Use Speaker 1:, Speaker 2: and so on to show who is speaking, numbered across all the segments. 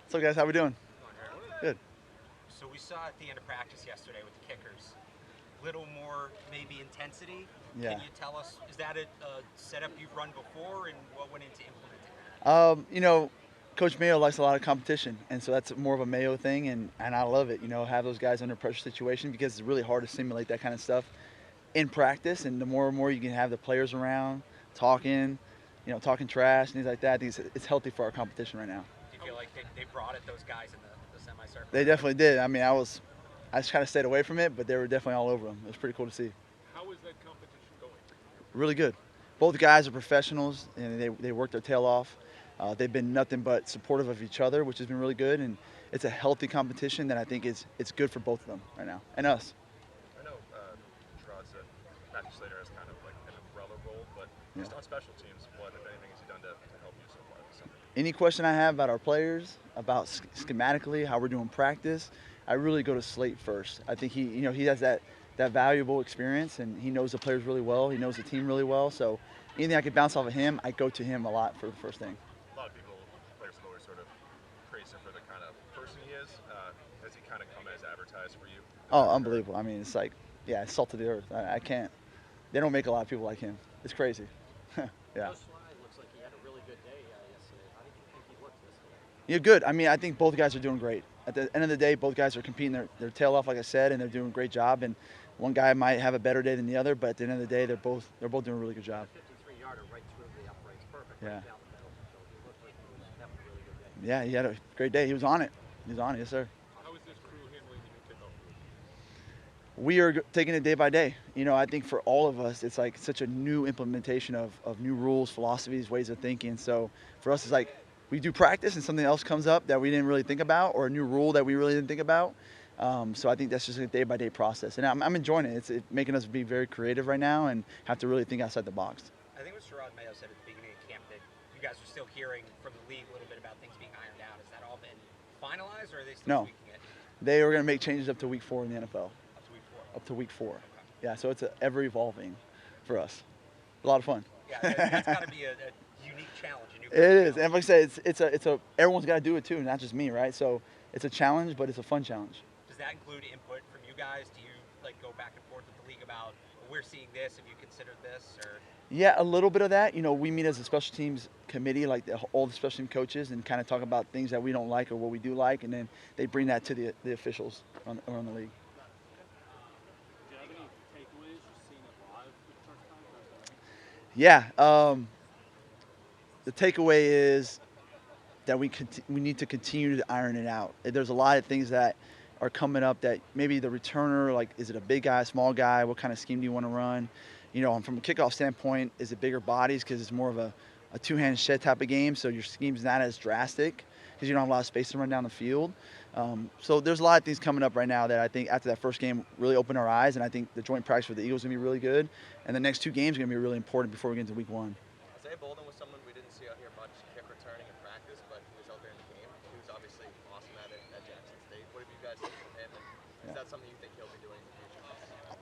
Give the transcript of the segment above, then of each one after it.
Speaker 1: What's up, guys? How we doing? Good.
Speaker 2: So we saw at the end of practice yesterday with the kickers, little more maybe intensity.
Speaker 1: Yeah.
Speaker 2: Can you tell us, is that a setup you've run before, and what went into implementing that?
Speaker 1: You know, Coach Mayo likes a lot of competition, and so that's more of a Mayo thing, and I love it. Have those guys under pressure situation because it's really hard to simulate that kind of stuff in practice. And the more and more you can have the players around talking, talking trash and things like that, I think it's healthy for our competition right now.
Speaker 2: Do you feel like they brought it, those guys in the semicircle?
Speaker 1: They definitely did. I mean, I just kind of stayed away from it, but they were definitely all over them. It was pretty cool to see.
Speaker 3: How is that competition going?
Speaker 1: Really good. Both guys are professionals, and they work their tail off. They've been nothing but supportive of each other, which has been really good. And it's a healthy competition that I think it's good for both of them right now, and us.
Speaker 3: I know Gerard said Matthew Slater has kind of like an umbrella role, but just on special teams, what, if anything, has he done to help you so far this summer?
Speaker 1: Any question I have about our players, about schematically, how we're doing practice, I really go to Slate first. I think he has that valuable experience, and he knows the players really well. He knows the team really well. So anything I can bounce off of him, I go to him a lot for the first thing.
Speaker 3: A lot of people, players have always sort of praised him for the kind of person he is. Has he kind of come as advertised for you?
Speaker 1: Oh, unbelievable. I mean, it's like, yeah, it's salt of the earth. I can't. They don't make a lot of people like him. It's crazy. Yeah.
Speaker 4: Looks like he had a really good day yesterday. How did you think he looked yesterday?
Speaker 1: Yeah, good. I mean, I think both guys are doing great. At the end of the day, both guys are competing their tail off, like I said, and they're doing a great job. And one guy might have a better day than the other, but at the end of the day, they're both doing a really good job.
Speaker 4: 53-yarder right through the uprights, perfect.
Speaker 1: Yeah.
Speaker 4: Right down the middle. So he looked like he was having a really good day.
Speaker 1: Yeah, he had a great day. He was on it. Yes, sir.
Speaker 3: How is this crew handling the new kickoff?
Speaker 1: We are taking it day by day. I think for all of us, it's like such a new implementation of new rules, philosophies, ways of thinking. So for us, it's like we do practice and something else comes up that we didn't really think about, or a new rule that we really didn't think about. So I think that's just a day by day process. And I'm enjoying it. It's making us be very creative right now and have to really think outside the box.
Speaker 2: I think it was Gerard Mayo said at the beginning of camp that you guys are still hearing from the league a little bit about things being ironed out. Has that all been finalized, or are they still
Speaker 1: No.
Speaker 2: tweaking it?
Speaker 1: They are going to make changes up to week 4 in the NFL.
Speaker 2: Up to week 4.
Speaker 1: Up to week 4.
Speaker 2: Okay.
Speaker 1: Yeah, so it's ever evolving for us. A lot of fun.
Speaker 2: Yeah, that's got to be a unique challenge. A new
Speaker 1: It is, and like I say, it's a everyone's got to do it too, not just me, right? So it's a challenge, but it's a fun challenge.
Speaker 2: Does that include input from you guys? Do you go back and forth with the league about, well, we're seeing this, have you considered this, or?
Speaker 1: Yeah, a little bit of that. We meet as a special teams committee, like all the special team coaches, and kind of talk about things that we don't like or what we do like, and then they bring that to the officials around the league.
Speaker 3: Do you have any takeaways just seeing it live for the first time?
Speaker 1: Yeah, the takeaway is that we need to continue to iron it out. There's a lot of things that are coming up that maybe the returner, like, is it a big guy, small guy? What kind of scheme do you want to run? From a kickoff standpoint, is it bigger bodies because it's more of a two-hand shed type of game, so your scheme's not as drastic because you don't have a lot of space to run down the field. So there's a lot of things coming up right now that I think after that first game really opened our eyes, and I think the joint practice for the Eagles is going to be really good, and the next 2 games are going to be really important before we get into week 1.
Speaker 5: Isaiah Bolden was someone we didn't see out here much kick returning in practice, but he was out there in the game. He was obviously awesome at it at Jackson State. What have you guys seen from him? And is that something you think he'll be doing in the future?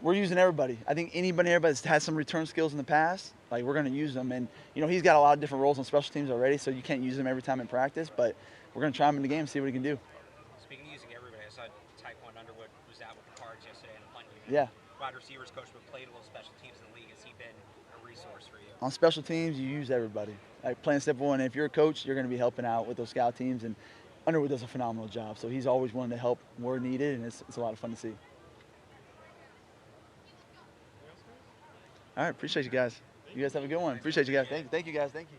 Speaker 1: We're using everybody. I think everybody that's had some return skills in the past, like, we're going to use them. And, he's got a lot of different roles on special teams already, so you can't use him every time in practice, but we're going to try him in the game and see what he can do.
Speaker 2: Speaking of using everybody, I saw Tyquan Underwood was out with the Cards yesterday in the punt unit.
Speaker 1: Yeah.
Speaker 2: Wide receivers coach, but played a little special teams in the league. Has he been a resource for you?
Speaker 1: On special teams, you use everybody. Like, plain and simple, and if you're a coach, you're going to be helping out with those scout teams, and Underwood does a phenomenal job. So he's always willing to help where needed, and it's a lot of fun to see. All right, appreciate you guys. You guys have a good one. Appreciate you guys. Thank you guys. Thank you.